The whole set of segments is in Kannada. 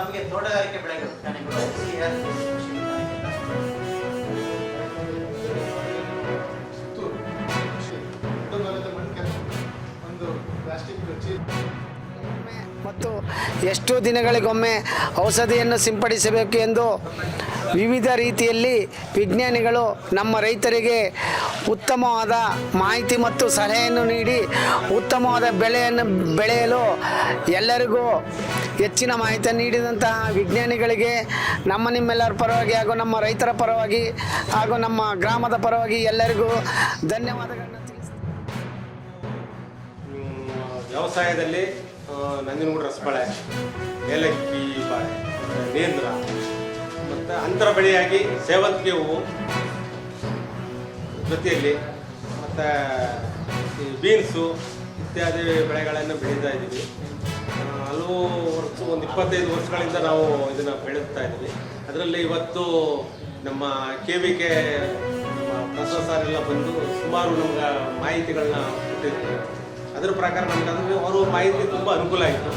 ತಮಗೆ ತೋಟಗಾರಿಕೆ ಬೆಳೆಗಳು ವಿಜ್ಞಾನಿಗಳು SCR ಕೃಷಿ ಮತ್ತು ಎಷ್ಟು ದಿನಗಳಿಗೊಮ್ಮೆ ಔಷಧಿಯನ್ನು ಸಿಂಪಡಿಸಬೇಕು ಎಂದು ವಿವಿಧ ರೀತಿಯಲ್ಲಿ ವಿಜ್ಞಾನಿಗಳು ನಮ್ಮ ರೈತರಿಗೆ ಉತ್ತಮವಾದ ಮಾಹಿತಿ ಮತ್ತು ಸಲಹೆಯನ್ನು ನೀಡಿ ಉತ್ತಮವಾದ ಬೆಳೆಯನ್ನು ಬೆಳೆಯಲು ಎಲ್ಲರಿಗೂ ಹೆಚ್ಚಿನ ಮಾಹಿತಿ ನೀಡಿದಂತಹ ವಿಜ್ಞಾನಿಗಳಿಗೆ ನಿಮ್ಮೆಲ್ಲರ ಪರವಾಗಿ ಹಾಗೂ ನಮ್ಮ ರೈತರ ಪರವಾಗಿ ಹಾಗೂ ನಮ್ಮ ಗ್ರಾಮದ ಪರವಾಗಿ ಎಲ್ಲರಿಗೂ ಧನ್ಯವಾದಗಳನ್ನು ತಿಳಿಸ್ತೀನಿ. ವ್ಯವಸಾಯದಲ್ಲಿ ನಂಜನಗೂಡು ರಸಬಾಳೆ, ಏಲಕ್ಕಿ ಬಾಳೆ, ನೇಂದ್ರ ಮತ್ತು ಅಂತರ ಬೆಳೆಯಾಗಿ ಸೇವಂತಿಗೆ ಹೂವು ಜೊತೆಯಲ್ಲಿ ಮತ್ತು ಈ ಬೀನ್ಸು ಇತ್ಯಾದಿ ಬೆಳೆಗಳನ್ನು ಬೆಳೀತಾ ಇದ್ದೀವಿ. ಹಲವು ಒಂದು 25 ವರ್ಷಗಳಿಂದ ನಾವು ಇದನ್ನು ಬೆಳೀತಾ ಇದ್ದೀವಿ. ಅದರಲ್ಲಿ ಇವತ್ತು ನಮ್ಮ KVK ಪ್ರೊಫೆಸರ್ ಬಂದು ಸುಮಾರು ನಮ್ಗೆ ಮಾಹಿತಿಗಳನ್ನ ಕೊಟ್ಟಿರ್ತಾರೆ. ಅದರ ಪ್ರಕಾರ ನಮ್ಗೆ ಅವರು ಮಾಹಿತಿ ತುಂಬ ಅನುಕೂಲ ಆಯಿತು.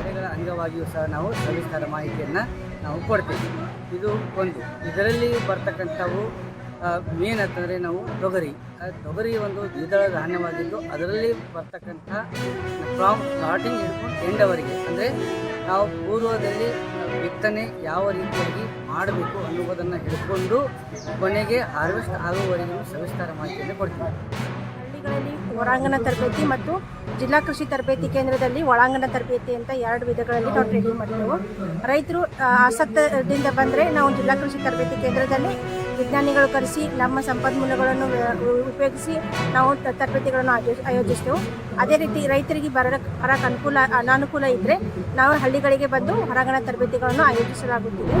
ಬೆಳೆಗಳ ಅಂಗವಾಗಿಯೂ ಸಹ ನಾವು ಸವಿಸ್ತಾರ ಮಾಹಿತಿಯನ್ನು ನಾವು ಕೊಡ್ತೀವಿ. ಇದು ಒಂದು ಇದರಲ್ಲಿ ಬರ್ತಕ್ಕಂಥವು ಮೇನ್ ಅಂತಂದರೆ ನಾವು ತೊಗರಿ ಒಂದು ದ್ವಿದಳ ಧಾನ್ಯವಾಗಿದ್ದು ಅದರಲ್ಲಿ ಬರ್ತಕ್ಕಂಥ ಫ್ರಾಮ್ ಸ್ಟಾರ್ಟಿಂಗ್ ಹಿಡ್ಕೊಂಡು ಎಂಡವರೆಗೆ ಅಂದರೆ ನಾವು ಪೂರ್ವದಲ್ಲಿ ಬಿತ್ತನೆ ಯಾವ ರೀತಿಯಾಗಿ ಮಾಡಬೇಕು ಅನ್ನುವುದನ್ನು ಹಿಡ್ಕೊಂಡು ಕೊನೆಗೆ ಹಾರ್ವೆಸ್ಟ್ ಆಗುವವರೆಗೂ ಸವಿಸ್ತಾರ ಮಾಹಿತಿಯನ್ನು ಕೊಡ್ತೀವಿ. ಹಳ್ಳಿಗಳಲ್ಲಿ ಹೊರಾಂಗಣ ತರಬೇತಿ ಮತ್ತು ಜಿಲ್ಲಾ ಕೃಷಿ ತರಬೇತಿ ಕೇಂದ್ರದಲ್ಲಿ ಒಳಾಂಗಣ ತರಬೇತಿ ಅಂತ 2 ವಿಧಗಳಲ್ಲಿ ನಾವು ಟ್ರೈನಿಂಗ್ ಮಾಡ್ತೇವೆ. ರೈತರು ಆಸಕ್ತದಿಂದ ಬಂದರೆ ನಾವು ಜಿಲ್ಲಾ ಕೃಷಿ ತರಬೇತಿ ಕೇಂದ್ರದಲ್ಲಿ ವಿಜ್ಞಾನಿಗಳು ಕರೆಸಿ ನಮ್ಮ ಸಂಪನ್ಮೂಲಗಳನ್ನು ಉಪಯೋಗಿಸಿ ನಾವು ತರಬೇತಿಗಳನ್ನು ಆಯೋಜಿಸ್ತೇವೆ. ಅದೇ ರೀತಿ ರೈತರಿಗೆ ಬರಕ್ಕೆ ಅನಾನುಕೂಲ ಇದ್ದರೆ ನಾವು ಹಳ್ಳಿಗಳಿಗೆ ಬಂದು ಹೊರಾಂಗಣ ತರಬೇತಿಗಳನ್ನು ಆಯೋಜಿಸಲಾಗುತ್ತಿದೆ.